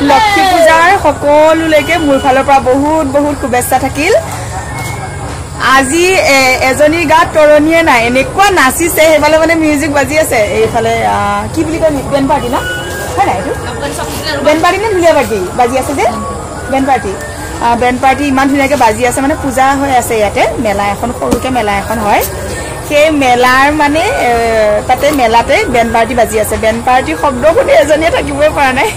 লক্ষ্মী পূজাৰ সকলোলৈকে মোৰ ফালৰ পৰা বহুত বহুত শুভেচ্ছা থাকিল আজি এজনী গাত তৰণীয়ে নাই এনেকুৱা নাচিছে সেইফালে মানে মিউজিক বাজি আছে এইফালে কি বুলি কয় বেন পাৰ্টি না হয় নাই এইটো বেন পাৰ্টি নে ধুলীয়া পাৰ্টি বাজি আছে যে বেন পাৰ্টি ইমান ধুনীয়াকৈ বাজি আছে মানে পূজা হৈ আছে ইয়াতে মেলা এখন সৰুকৈ মেলা এখন হয় সেই মেলাৰ মানে তাতে মেলাতে বেন পাৰ্টি বাজি আছে বেন পাৰ্টি শব্দ শুনি এজনীয়ে থাকিবই পৰা নাই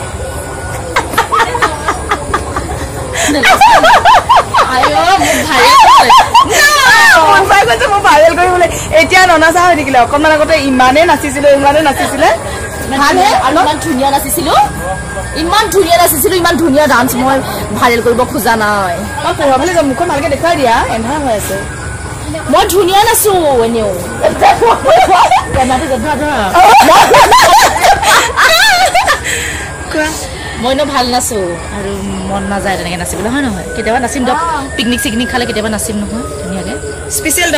ভাইৰেল কৰিবলৈ এতিয়া ননাচা হৈ থাকিলে অকণমান আগতে ইমানেই নাচিছিলে ইমান ধুনীয়া নাচিছিলো ইমান ধুনীয়া ডান্স মই ভাইৰেল কৰিব খোজা নাই মই পঢ়াবলৈ যাম মুখখন ভালকে দেখুৱাই দিয়া এন্ধাৰ হৈ আছে মই ধুনীয়া নাচো এনেও মই নো ভাল নাচো আৰু মন নাযায় তেনেকৈ নাচিবলৈ হয় নহয় কেতিয়াবা নাচিম দিয়ক পিকনিক চিকনিক খালে কেতিয়াবা নাচিম নহয় ধুনীয়াকৈ স্পেচিয়েল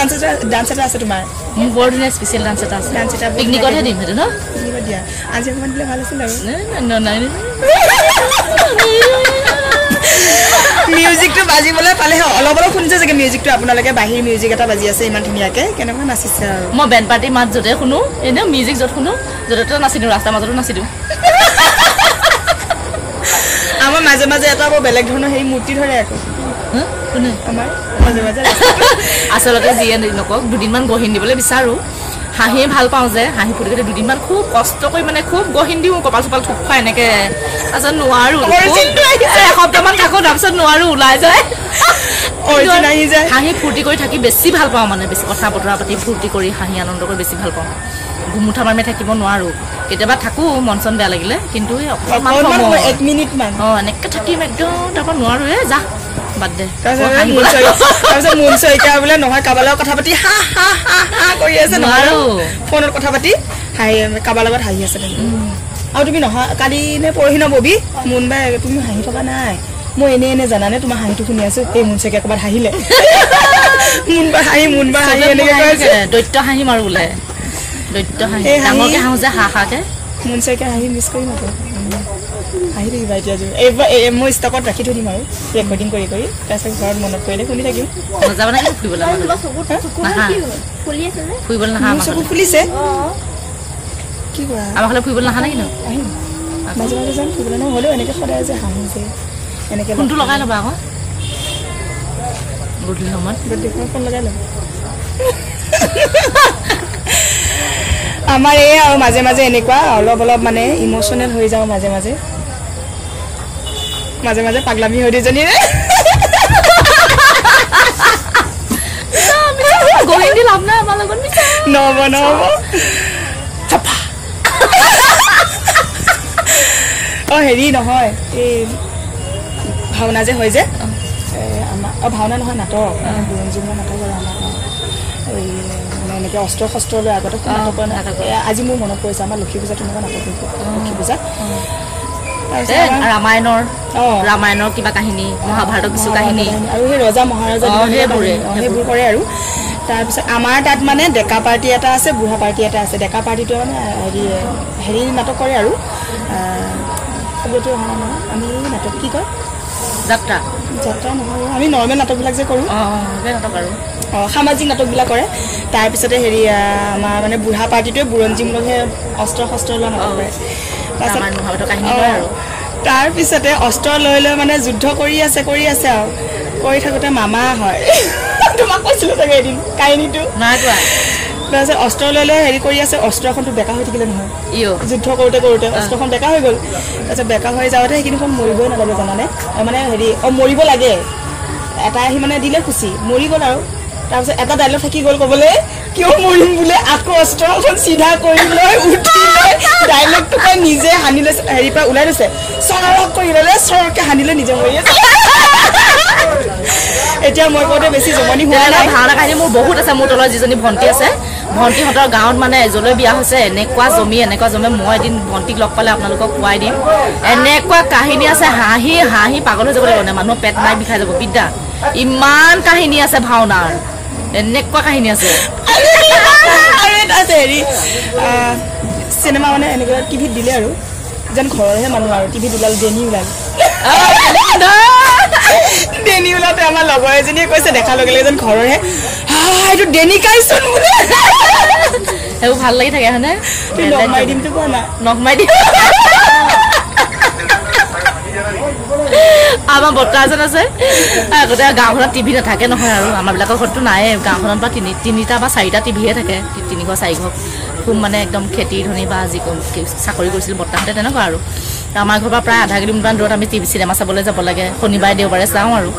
ডান্স এটা আছে তোমাৰ মোৰ বৰ ধুনীয়া স্পেচিয়েল ডান্স এটা আছে পিকনিকতহে দিম সেইটো ন দিয়া আজি অকণমান দিলে ভাল আছিল আৰু নাই মিউজিকটো বাজিবলৈ পালে অলপ অলপ শুনিছে চাগে মিউজিকটো আপোনালোকে বাহিৰ মিউজিক এটা বাজি আছে ইমান ধুনীয়াকৈ কেনেকুৱা নাচিছে আৰু মই বেণ্ড পাৰ্টি মাত য'তে শুনো এনেও মিউজিক য'ত শুনো য'তে ত'তে নাচি দিওঁ ৰাস্তাৰ মাজতো নাচি দিওঁ আমাৰ মাজে মাজে এটা বৰ বেলেগ ধৰণৰ সেই মূৰ্তি ধৰে আকৌ কোনে আমাৰ মাজে মাজে আচলতে যিয়ে নকওক দুদিনমান গহিন দিবলৈ বিচাৰোঁ হাঁহিয়ে ভাল পাওঁ যে হাঁহি ফুটি দুদিনমান খুব কষ্ট কৰি মানে খুব গহিন দিওঁ কপাল চপাল থুপ খাই এনেকৈ তাৰপিছত নোৱাৰোঁ এসপ্তাহমান থাকোঁ তাৰপিছত নোৱাৰোঁ ওলাই যায় হাঁহি ফূৰ্তি কৰি থাকি বেছি ভাল পাওঁ মানে বেছি কথা বতৰা পাতি ফূৰ্তি কৰি হাঁহি আনন্দ কৰি বেছি ভাল পাওঁ ঘুমুঠা মাৰি থাকিব নোৱাৰোঁ কেতিয়াবা থাকোঁ মন চন বেয়া লাগিলে কিন্তু এক মিনিটমান এনেকৈ থাকিম একদম তাৰপৰা নোৱাৰোঁ যা বাদ দে তাৰপিছত মন চইকা বোলে নহয় কাৰোবাৰ লগত কথা পাতি হা হা হা হা কৰি আছে নোৱাৰোঁ ফোনত কথা পাতি হাঁহি কাৰোবাৰ লগত হাঁহি আছে আৰু তুমি নহয় কালি নে পৰহি নববি মোনবাই তুমি হাঁহি থকা নাই মই এনে জানানে তোমাৰ হাঁহিটো শুনি আছো এই মন চইকা ক'ৰবাত হাঁহিলে মোনবাৰ হাঁহি এনেকৈ কৈছে দৈত্য হাঁহি মাৰো বোলে দৈত্য হাঁহি ডাঙৰকৈ হাঁহো যে হা হাকে মন চইকা হাঁহি মিছ কৰি নাপাওঁ হাঁহি থাকিবা এতিয়া এইবাৰ মই ষ্টকত ৰাখি থৈ দিম আৰু ৰেকৰ্ডিং কৰি তাৰপিছত ঘৰত মনত পৰিলে শুনি থাকিম নাযাবা নে ফুৰিবলৈ ফুৰিবলৈ নাহা চকু ফুলিছে কি কৰা আমাৰ ফালে ফুৰিবলৈ নাহা নেকি ন আহিম মাজে মাজে যাম ফুৰিবলৈ নহ'লেও এনেকৈ সদায় যে হাঁহো যে এনেকৈ ফোনটো লগাই ল'বা আকৌ গধূলি সময়ত ফোন লগাই ল'ম আমাৰ এই আৰু মাজে মাজে এনেকুৱা অলপ অলপ মানে ইম'চনেল হৈ যাওঁ মাজে মাজে পাগলামি হৈ দুজনী নহ'ব হেৰি নহয় এই ভাওনা যে হয় যে আমাৰ ভাওনা নহয় নাটক বুৰঞ্জীমূলক নাটক আৰু আমাৰ এই মানে এনেকৈ অস্ত্ৰ শস্ত্ৰ লৈ আগতে নাটক আজি মোৰ মনত পৰিছে আমাৰ লক্ষী পূজা তেনেকুৱা নাটক লক্ষী পূজা ৰামায়ণৰ কিবা কাহিনী মহাভাৰতৰ কিছু কাহিনী আৰু সেই ৰজা মহাৰজা সেইবোৰ কৰে আৰু তাৰপিছত আমাৰ তাত মানে ডেকা পাৰ্টি এটা আছে বুঢ়া পাৰ্টি এটা আছে ডেকা পাৰ্টিটোৱে মানে হেৰি নাটক কৰে আৰু শব্দটো অহা নহয় আমি নাটক কি কয় যাত্ৰা নহয় আমি নৰ্মেল নাটকবিলাক যে কৰোঁ নাটক আৰু সামাজিক নাটকবিলাক কৰে তাৰপিছতে হেৰি আমাৰ মানে বুঢ়া পাৰ্টিটোৱে বুৰঞ্জীমূলকহে অস্ত্ৰ শস্ত্ৰ লোৱা নাটক কৰে তাৰপিছতে অস্ত্ৰ লৈ মানে যুদ্ধ কৰি আছে আৰু কৰি থাকোঁতে মামা হয় তোমাক কৈছিলোঁ চাগে এদিন কাহিনীটো নাই কোৱা তাৰপিছত অস্ত্ৰ লৈ হেৰি কৰি আছে অস্ত্ৰ এখনটো বেকা হৈ থাকিলে নহয় যুদ্ধ কৰোঁতে অস্ত্ৰখন বেকা হৈ গ'ল তাৰপিছত বেকা হৈ যাওঁতে সেইখিনিখন মৰিবই নালাগে জানানে মানে হেৰি মৰিব লাগে এটা আহি মানে দিলে খুচি মৰি গ'ল আৰু তাৰপিছত এটা ডাইলগ থাকি গ'ল ক'বলৈ কিয় মৰিম বোলে আকৌ অস্ত্ৰখন চিধা কৰি লৈ উঠি লৈ ডাইলগটো কয় নিজে সানি লৈছে হেৰিৰ পৰা ওলাই লৈছে চৰক কৰি ল'লে চৰককৈ সানি লৈ নিজে মৰি আছে এতিয়া মই কওঁতে বেছি জমনি হোৱা নাই ভাওনা কাহিনী মোৰ বহুত আছে মোৰ তলত যিজনী ভণ্টি আছে ভণ্টিহঁতৰ গাঁৱত মানে এজলৈ বিয়া হৈছে এনেকুৱা জমি মই এদিন ভণ্টিক লগ পালে আপোনালোকক কোৱাই দিম এনেকুৱা কাহিনী আছে হাঁহি পাগল হৈ যাব লাগিব মানুহৰ পেট নাই বিষাই যাব বিদ্যা ইমান কাহিনী আছে ভাওনাৰ এনেকুৱা কাহিনী আছে আৰু এটা আছে হেৰি চিনেমা মানে এনেকুৱা টিভিত দিলে আৰু যেন ঘৰৰহে মানুহ আৰু টিভিত ওলাল ডেনি ওলাল ডেনি ওলাওঁতে আমাৰ লগৰ এজনীয়ে কৈছে দেখাৰ লগে লগে যেন ঘৰৰহে এইটো ডেনি কাইচোন বোলে সেইবোৰ ভাল লাগি থাকে হয়নে নখ মাৰি দিমতো কোৱা না নখ মাৰি দিম আমাৰ বৰ্তা এজন আছে আগতে গাঁওখনত টিভি নাথাকে নহয় আৰু আমাৰবিলাকৰ ঘৰততো নাই গাঁওখনত বা তিনিটা বা চাৰিটা টিভিহে থাকে 3 ঘৰ 4 ঘৰ খুব মানে একদম খেতি ধনী বা যি চাকৰি কৰিছিল বৰ্তাহঁতে তেনেকুৱা আৰু আমাৰ ঘৰৰ পৰা প্ৰায় আধা কিলোমিটাৰ দূৰত আমি টিভি চিনেমা চাবলৈ যাব লাগে শনিবাৰে দেওবাৰে চাওঁ আৰু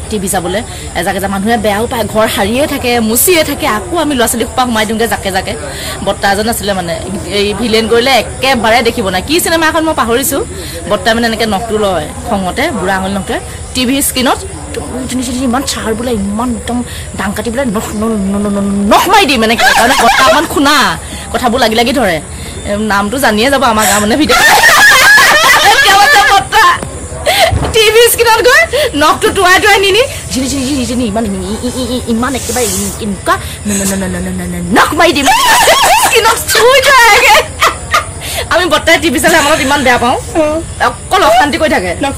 টিভি চাবলৈ এজাক এজাক মানুহে বেয়াও পায় ঘৰ সাৰিয়ে থাকে মুচিয়ে থাকে আকৌ আমি ল'ৰা ছোৱালী সোপা সোমাই দিওঁগে জাকে জাকে বৰ্তা এজন আছিলে মানে এই ভিলেন কৰিলে একেবাৰে দেখিব নাই কি চিনেমা এখন মই পাহৰিছোঁ বৰ্তাই মানে এনেকৈ নখটো লয় খঙতে বুঢ়া আঙুলি নখটোৱে টিভি স্ক্ৰীণত ইমান চাৰ বোলে ইমান একদম ডাং কাটি বোলে নখ মাৰি দিম এনেকৈ মানে বৰ্তা অকণমান খুনা কথাবোৰ লাগি লাগি ধৰে নামটো জানিয়ে যাব আমাৰ গাঁও মানে ভিডিঅ' টিভি স্ক্ৰীণত গৈ নখটো টুৱাই টুৱাই নিনি ইমান একেবাৰে এনেকুৱা নখ মাৰি দিম স্ক্ৰীণত চুই থৈ আমি বৰ্তাই টিভি চালে আমাৰ ইমান বেয়া পাওঁ অকল অশান্তি কৰি থাকে নখ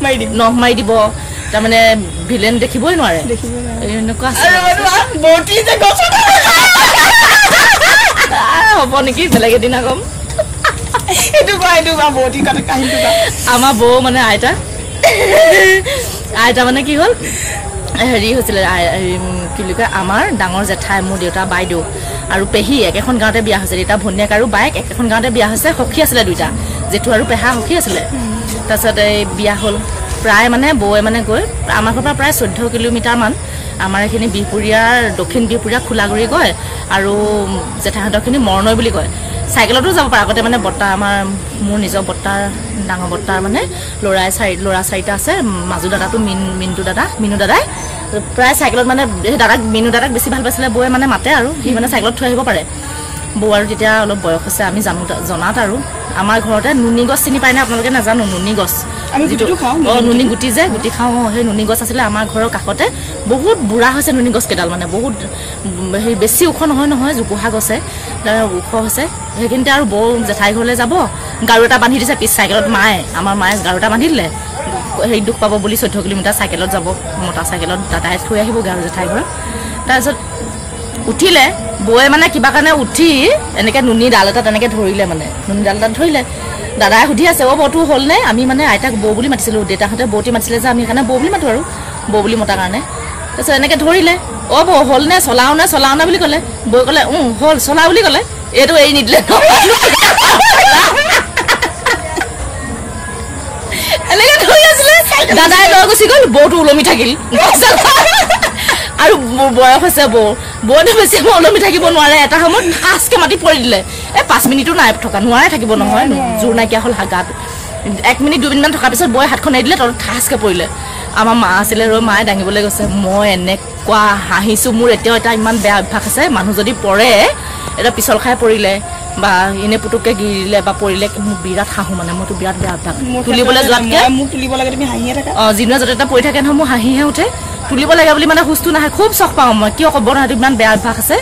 মাৰি দিব তাৰমানে ভিলেন দেখিবই নোৱাৰে এনেকুৱা হ'ব নেকি বেলেগ এদিন কম আমাৰ বৌ মানে আইতা মানে কি হ'ল হেৰি হৈছিলে কি বুলি কয় আমাৰ ডাঙৰ জেঠাই মোৰ দেউতা বাইদেউ আৰু পেহী একেখন গাঁৱতে বিয়া হৈছে দেউতা ভনীয়েক আৰু বাইক একেখন গাঁৱতে বিয়া হৈছে সখী আছিলে দুইটা জেঠু আৰু পেহা সখী আছিলে তাৰপিছত এই বিয়া হ'ল প্ৰায় মানে বৌয়ে মানে গৈ আমাৰ ঘৰৰ পৰা প্ৰায় 14 কিলোমিটাৰমান আমাৰ এইখিনি বিহপুৰীয়াৰ দক্ষিণ বিহপুৰীয়া খোলাগুৰি গৈ আৰু জেঠাহঁতৰখিনি মৰণৈ বুলি কয় চাইকেলতো যাব পাৰে আগতে মানে বৰ্তা আমাৰ মোৰ নিজৰ বৰ্তাৰ ডাঙৰ বৰ্তাৰ মানে ল'ৰা চাৰিটা আছে মাজু দাদাটো মিনু দাদাই প্ৰায় চাইকেলত মানে দাদাক মিনু দাদাক বেছি ভাল পাইছিলে বৌয়ে মানে মাতে আৰু সি মানে চাইকেলত থৈ আহিব পাৰে বৌ আৰু তেতিয়া অলপ বয়স হৈছে আমি জনাত আৰু আমাৰ ঘৰতে নুনি গছ চিনি পায় নে আপোনালোকে নাজানো নুনি গছ নুনি গুটি যে গুটি খাওঁ সেই নুনি গছ আছিলে আমাৰ ঘৰৰ কাষতে বহুত বুঢ়া হৈছে নুনি গছ কেইডাল মানে বহুত সেই বেছি ওখ নহয় জোপোহা গছে ওখ হৈছে সেইখিনিতে আৰু বৌ জেঠাই ঘৰলৈ যাব গাৰু এটা বান্ধি দিছে পিছ চাইকেলত আমাৰ মায়ে গাৰু এটা বান্ধি দিলে সেই দুখ পাব বুলি 14 কিলোমিটাৰ চাইকেলত যাব মতা চাইকেলত দাদাই থৈ আহিব গাৰু জেঠাই ঘৰত তাৰপিছত উঠিলে বৌয়ে মানে কিবা কাৰণে উঠি এনেকৈ নুনি ডাল এটা তেনেকৈ ধৰিলে মানে নুনি ডাল এটা ধৰিলে দাদাই সুধি আছে বৌটো হ'লনে আমি মানে আইতাক বৌ বুলি মাতিছিলোঁ দেউতাহঁতে বৌটি মাতিছিলে যে আমি সেইকাৰণে বৌ বুলি মাতোঁ আৰু বৌ বুলি মতাৰ কাৰণে তাৰপিছত এনেকৈ ধৰিলে বৌ হ'লনে চলাওনে বুলি ক'লে বৌয়ে ক'লে হ'ল চলা বুলি ক'লে এইটো এৰি নিদিলে এনেকৈ ধৰি আছিলে দাদাই লৈ গুচি গ'ল বৌটো ওলমি থাকিল আৰু বয়স হৈছে বৌটো বেছি ওলমি থাকিব নোৱাৰে এটা সময়ত খাচকৈ মাতি পৰি দিলে 5 মিনিটো নাই থকা নোৱাৰে থাকিব নহয় জোৰ নাইকিয়া হ'ল গাত 1 মিনিট 2 মিনিটমান থকাৰ পিছত বৌয়ে হাতখন এৰি দিলে তলত ঠাচকৈ পৰিলে আমাৰ মা আছিলে মায়ে দাঙিবলৈ গৈছে মই এনেকুৱা হাঁহিছোঁ মোৰ এতিয়াও এটা ইমান বেয়া অভ্যাস আছে মানুহ যদি পৰে এটা পিছল খাই পৰিলে বা এনে পুতুককৈ গিৰিলে বা পৰিলে মোৰ বিৰাট হাঁহো মানে মইতো বিৰাট বেয়া অভ্যাস তুলিবলৈ যোৱাতকৈ মোক তুলিব লাগে তুমি হাঁহিয়ে থাকা যিদিনা য'তে পৰি থাকে নহয় মোৰ হাঁহিহে উঠে তুলিব লাগে বুলি মানে সুস্থ নাহে খুব চখ পাওঁ মই কিয় ক'ব নহয় ইমান বেয়া অভ্যাস আছে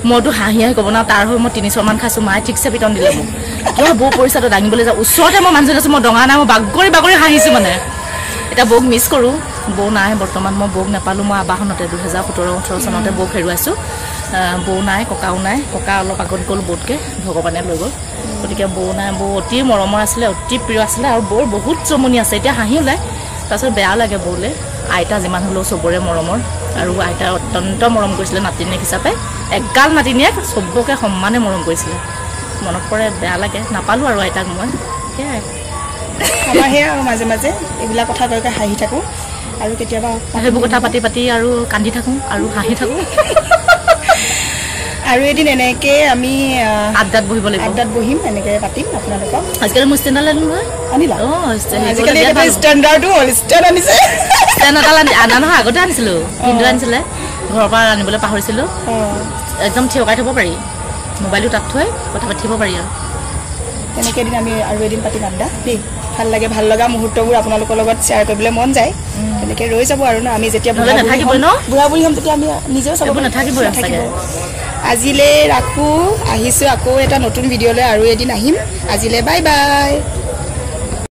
মইতো হাঁহিয়ে ক'ব না তাৰ হৈ মই 3 চৰমান খাইছোঁ মায়ে ঠিকছে পিটন দিলে মোক কিয় বৌ পৰিচাটো দাঙিবলৈ যাওঁ ওচৰতে মই মানুহজনী আছোঁ মই ডঙা নাই মই বাগৰি হাঁহিছোঁ মানে এতিয়া বৌক মিছ কৰোঁ বৌ নাই বৰ্তমান মই বৌক নাপালোঁ মই আবাহনতে 2017-18 চনতে বৌক হেৰুৱাইছোঁ বৌ নাই ককাও নাই ককা অলপ আগত গ'ল বৌতকৈ ভগৱানে লৈ গ'ল গতিকে বৌ নাই বৌ অতি মৰমৰ আছিলে অতি প্ৰিয় আছিলে আৰু বৌৰ বহুত জমনি আছে এতিয়া হাঁহি ওলায় তাৰপিছত বেয়া লাগে বৌলৈ আইতা যিমান হ'লেও চবৰে মৰমৰ আৰু আইতাই অত্যন্ত মৰম কৰিছিলে নাতিনীয়েক হিচাপে এগাল নাতিনীয়েক চবকে সমানে মৰম কৰিছিলে মনত পৰে বেয়া লাগে নাপালোঁ আৰু আইতাক মই সেয়াই আমাৰ সেয়া আৰু মাজে মাজে এইবিলাক কথা কৈ হাঁহি থাকোঁ আৰু কেতিয়াবা সেইবোৰ কথা পাতি আৰু কান্দি থাকোঁ আৰু হাঁহি থাকোঁ আৰু এদিন এনেকৈ আমি আড্ডাত বহিব লাগিব আড্ডাত বহিম এনেকৈ পাতিম আপোনালোকক আজিকালি মোৰ ষ্টেণ্ডাৰ্ড আনিলোঁ নহয় আনিলা আজিকালি ষ্টেণ্ডাৰ্ডো হ'ল ষ্টেণ্ড আনিছে ষ্টেণ্ড এটা আনা নহয় আগতে আনিছিলোঁ কিন্তু আনিছিলে ঘৰৰ পৰা আনিবলৈ পাহৰিছিলোঁ একদম থিয়কাই থ'ব পাৰি মোবাইলটো তাত থৈ কথা পাতিব পাৰি আৰু তেনেকৈ এদিন আমি আৰু এদিন পাতিম আড্ডা দেই ভাল লাগে ভাল লগা মুহূৰ্তবোৰ আপোনালোকৰ লগত শ্বেয়াৰ কৰিবলৈ মন যায় তেনেকৈ ৰৈ যাব আৰু ন আমি যেতিয়া বুঢ়া বুঢ়ী হ'ম তেতিয়া আমি নিজেও চাব নাথাকিব আজিলৈ ৰাখোঁ আহিছোঁ আকৌ এটা নতুন ভিডিঅ'লৈ আৰু এদিন আহিম আজিলৈ বাই বাই